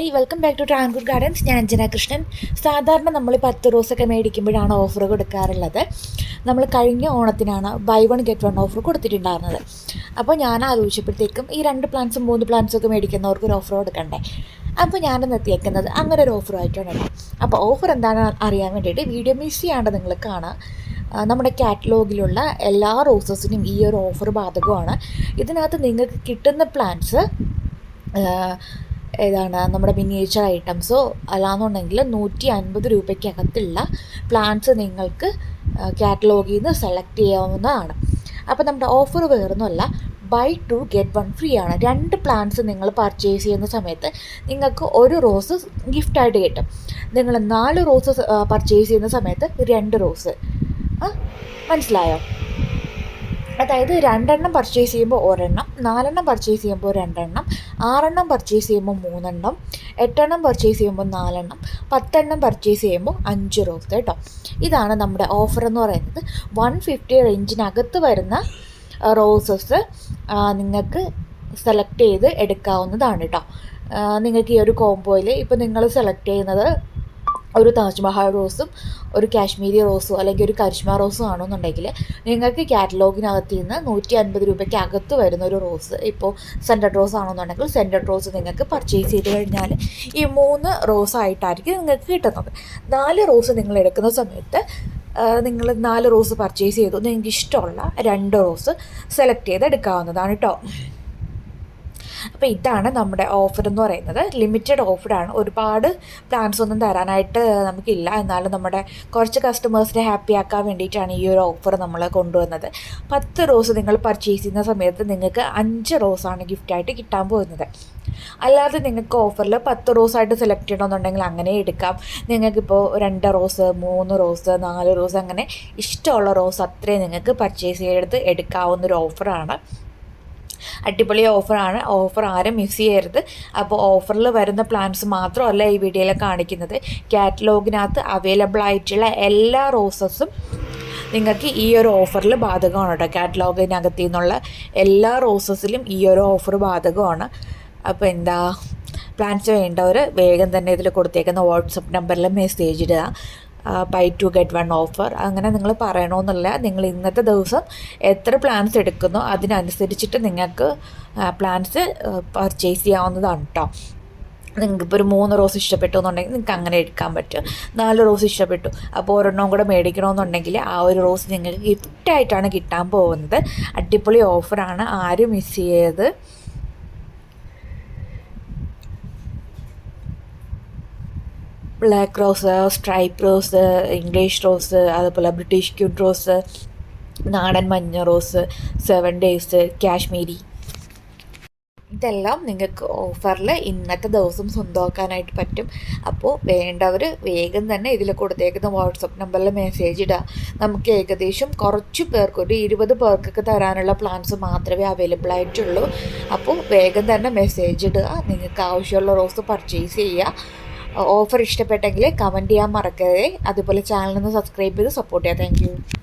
Hi, welcome back to Travancore Gardens. ഞാൻ അഞ്ജന കൃഷ്ണൻ. സാധാരണ നമ്മൾ 10 റോസൊക്കെ മേടിക്കുമ്പോഴാണ് ഓഫർ കൊടുക്കാറുള്ളത്. നമ്മൾ കഴിഞ്ഞ ഓണത്തിനാണ് buy one get one offer കൊടുത്തിട്ടുണ്ടായിരുന്നത്. അപ്പോൾ ഞാൻ ആലോചിച്ചപ്പോഴത്തേക്കും ഈ 2 പ്ലാന്റ്സും 3 പ്ലാന്റ്സൊക്കെ മേടിക്കുന്നവർക്ക് ഒരു ഓഫർ കൊടുക്കണ്ടേ. അപ്പോൾ ഞാനൊന്ന് എത്തിയേക്കുന്നത് അങ്ങനെ ഒരു ഓഫറുമായിട്ടാണ്. അപ്പോൾ ഓഫർ എന്താണെന്ന് അറിയാൻ വേണ്ടിയിട്ട് വീഡിയോ മിസ് ചെയ്യാണ്ട് നിങ്ങൾ കാണാം. നമ്മുടെ കാറ്റലോഗിലുള്ള എല്ലാ റോസസിനും ഈ ഒരു ഓഫർ ബാധകമാണ്. ഇതിനകത്ത് നിങ്ങൾക്ക് കിട്ടുന്ന പ്ലാന്റ്സ് ഏതാണ് നമ്മുടെ മിനിയേച്ചർ ഐറ്റംസോ അല്ലാന്നുണ്ടെങ്കിൽ 150 രൂപയ്ക്കകത്തുള്ള പ്ലാന്റ്സ് നിങ്ങൾക്ക് കാറ്റലോഗിൽ നിന്ന് സെലക്ട് ചെയ്യാവുന്നതാണ്. അപ്പോൾ നമ്മുടെ ഓഫർ വേറൊന്നുമല്ല, ബൈ 2 ഗെറ്റ് 1 ഫ്രീ ആണ്. 2 പ്ലാന്റ്സ് നിങ്ങൾ പർച്ചേസ് ചെയ്യുന്ന സമയത്ത് നിങ്ങൾക്ക് ഒരു റോസ് ഗിഫ്റ്റായിട്ട് കിട്ടും. നിങ്ങൾ 4 റോസ് പർച്ചേസ് ചെയ്യുന്ന സമയത്ത് 2 റോസ്. മനസ്സിലായോ? അതായത് 2 എണ്ണം പർച്ചേസ് ചെയ്യുമ്പോൾ 1 എണ്ണം, 4 എണ്ണം പർച്ചേസ് ചെയ്യുമ്പോൾ 2 എണ്ണം, 6 എണ്ണം പർച്ചേസ് ചെയ്യുമ്പോൾ 3 എണ്ണം, 8 എണ്ണം പർച്ചേസ് ചെയ്യുമ്പോൾ 4 എണ്ണം, 10 എണ്ണം പർച്ചേസ് ചെയ്യുമ്പോൾ 5 റോസ് കേട്ടോ. ഇതാണ് നമ്മുടെ ഓഫർ എന്ന് പറയുന്നത്. 150 റേഞ്ചിനകത്ത് വരുന്ന റോസസ് നിങ്ങൾക്ക് സെലക്ട് ചെയ്ത് എടുക്കാവുന്നതാണ് കേട്ടോ. നിങ്ങൾക്ക് ഈ ഒരു കോംബോയിൽ ഇപ്പോൾ നിങ്ങൾ സെലക്ട് ചെയ്യുന്നത് ഒരു താജ്മഹൽ റോസും ഒരു കാശ്മീരി റോസും അല്ലെങ്കിൽ ഒരു കരിഷ്മ റോസും ആണെന്നുണ്ടെങ്കിൽ നിങ്ങൾക്ക് കാറ്റലോഗിനകത്ത് നിന്ന് 150 രൂപയ്ക്ക് അകത്ത് വരുന്ന ഒരു റോസ്, ഇപ്പോൾ സെൻറ്റഡ് റോസ് ആണെന്നുണ്ടെങ്കിൽ സെൻറ്റഡ് റോസ് നിങ്ങൾക്ക് പർച്ചേസ് ചെയ്ത് കഴിഞ്ഞാൽ ഈ 3 റോസായിട്ടായിരിക്കും നിങ്ങൾക്ക് കിട്ടുന്നത്. 4 റോസ് നിങ്ങൾ എടുക്കുന്ന സമയത്ത് നിങ്ങൾ 4 റോസ് പർച്ചേസ് ചെയ്തു, നിങ്ങൾക്ക് ഇഷ്ടമുള്ള 2 റോസ് സെലക്ട് ചെയ്ത് എടുക്കാവുന്നതാണ് കേട്ടോ. അപ്പോൾ ഇതാണ് നമ്മുടെ ഓഫർ എന്ന് പറയുന്നത്. ലിമിറ്റഡ് ഓഫറാണ്. ഒരുപാട് പ്ലാൻസ് ഒന്നും തരാനായിട്ട് നമുക്കില്ല. എന്നാലും നമ്മുടെ കുറച്ച് കസ്റ്റമേഴ്സിനെ ഹാപ്പി ആക്കാൻ വേണ്ടിയിട്ടാണ് ഈ ഒരു ഓഫർ നമ്മൾ കൊണ്ടുവന്നത്. 10 റോസ് നിങ്ങൾ പർച്ചേസ് ചെയ്യുന്ന സമയത്ത് നിങ്ങൾക്ക് 5 റോസാണ് ഗിഫ്റ്റായിട്ട് കിട്ടാൻ പോകുന്നത്. അല്ലാതെ നിങ്ങൾക്ക് ഓഫറിൽ 10 റോസായിട്ട് സെലക്ട് ചെയ്യണമെന്നുണ്ടെങ്കിൽ അങ്ങനെ എടുക്കാം. നിങ്ങൾക്കിപ്പോൾ 2 റോസ്, 3 റോസ്, 4 റോസ് അങ്ങനെ ഇഷ്ടമുള്ള റോസ് അത്രയും നിങ്ങൾക്ക് പർച്ചേസ് ചെയ്തെടുത്ത് എടുക്കാവുന്നൊരു ഓഫറാണ്. അടിപൊളി ഓഫറാണ്. ഓഫർ ആരും മിസ് ചെയ്യരുത്. അപ്പോൾ ഓഫറിൽ വരുന്ന പ്ലാൻസ് മാത്രമല്ല ഈ വീഡിയോയിൽ കാണിക്കുന്നത്, കാറ്റലോഗിനകത്ത് അവൈലബിൾ ആയിട്ടുള്ള എല്ലാ റോസസും നിങ്ങൾക്ക് ഈ ഒരു ഓഫറിൽ ബാധകമാണ് കേട്ടോ. കാറ്റലോഗിനകത്ത് നിന്നുള്ള എല്ലാ റോസസിലും ഈ ഒരു ഓഫർ ബാധകമാണ്. അപ്പോൾ എന്താ, പ്ലാൻസ് വേണ്ടവർ വേഗം തന്നെ ഇതിൽ കൊടുത്തേക്കുന്ന വാട്സപ്പ് നമ്പറിൽ മെസ്സേജ് ഇടുക. ബൈ 2 ഗെറ്റ് 1 ഓഫർ അങ്ങനെ നിങ്ങൾ പറയണമെന്നില്ല. നിങ്ങൾ ഇന്നത്തെ ദിവസം എത്ര പ്ലാൻസ് എടുക്കുന്നോ അതിനനുസരിച്ചിട്ട് നിങ്ങൾക്ക് പ്ലാൻസ് പർച്ചേസ് ചെയ്യാവുന്നതാണ് കേട്ടോ. നിങ്ങൾക്കിപ്പോൾ ഒരു 3 റോസ് ഇഷ്ടപ്പെട്ടു എന്നുണ്ടെങ്കിൽ നിങ്ങൾക്ക് അങ്ങനെ എടുക്കാൻ പറ്റും. 4 റോസ് ഇഷ്ടപ്പെട്ടു, അപ്പോൾ ഒരെണ്ണം കൂടെ മേടിക്കണമെന്നുണ്ടെങ്കിൽ ആ ഒരു റോസ് നിങ്ങൾക്ക് ഗിഫ്റ്റായിട്ടാണ് കിട്ടാൻ പോകുന്നത്. അടിപൊളി ഓഫറാണ്, ആരും മിസ് ചെയ്യരുത്. Black rose, stripe rose, English rose, അതുപോലെ ബ്രിട്ടീഷ് ക്യൂട്ട് റോസ്, നാടൻ മഞ്ഞ റോസ്, 7 ഡേയ്സ്, കാശ്മീരി, ഇതെല്ലാം നിങ്ങൾക്ക് ഓഫറിൽ ഇന്നത്തെ ദിവസം സ്വന്തമാക്കാനായിട്ട് പറ്റും. അപ്പോൾ വേണ്ടവർ വേഗം തന്നെ ഇതിൽ കൊടുത്തേക്കുന്ന വാട്സപ്പ് നമ്പറിൽ മെസ്സേജ് ഇടുക. നമുക്ക് ഏകദേശം കുറച്ച് പേർക്ക്, ഒരു 20 പേർക്കൊക്കെ തരാനുള്ള പ്ലാൻസ് മാത്രമേ അവൈലബിൾ ആയിട്ടുള്ളൂ. അപ്പോൾ വേഗം തന്നെ മെസ്സേജ് ഇടുക. നിങ്ങൾക്ക് ആവശ്യമുള്ള റോസ് പർച്ചേസ് ചെയ്യുക. ഓഫർ ഇഷ്ടപ്പെട്ടെങ്കിൽ കമൻറ്റ് ചെയ്യാൻ മറക്കരുത്. അതുപോലെ ചാനലൊന്ന് സബ്സ്ക്രൈബ് ചെയ്ത് സപ്പോർട്ട് ചെയ്യുക. Thank you.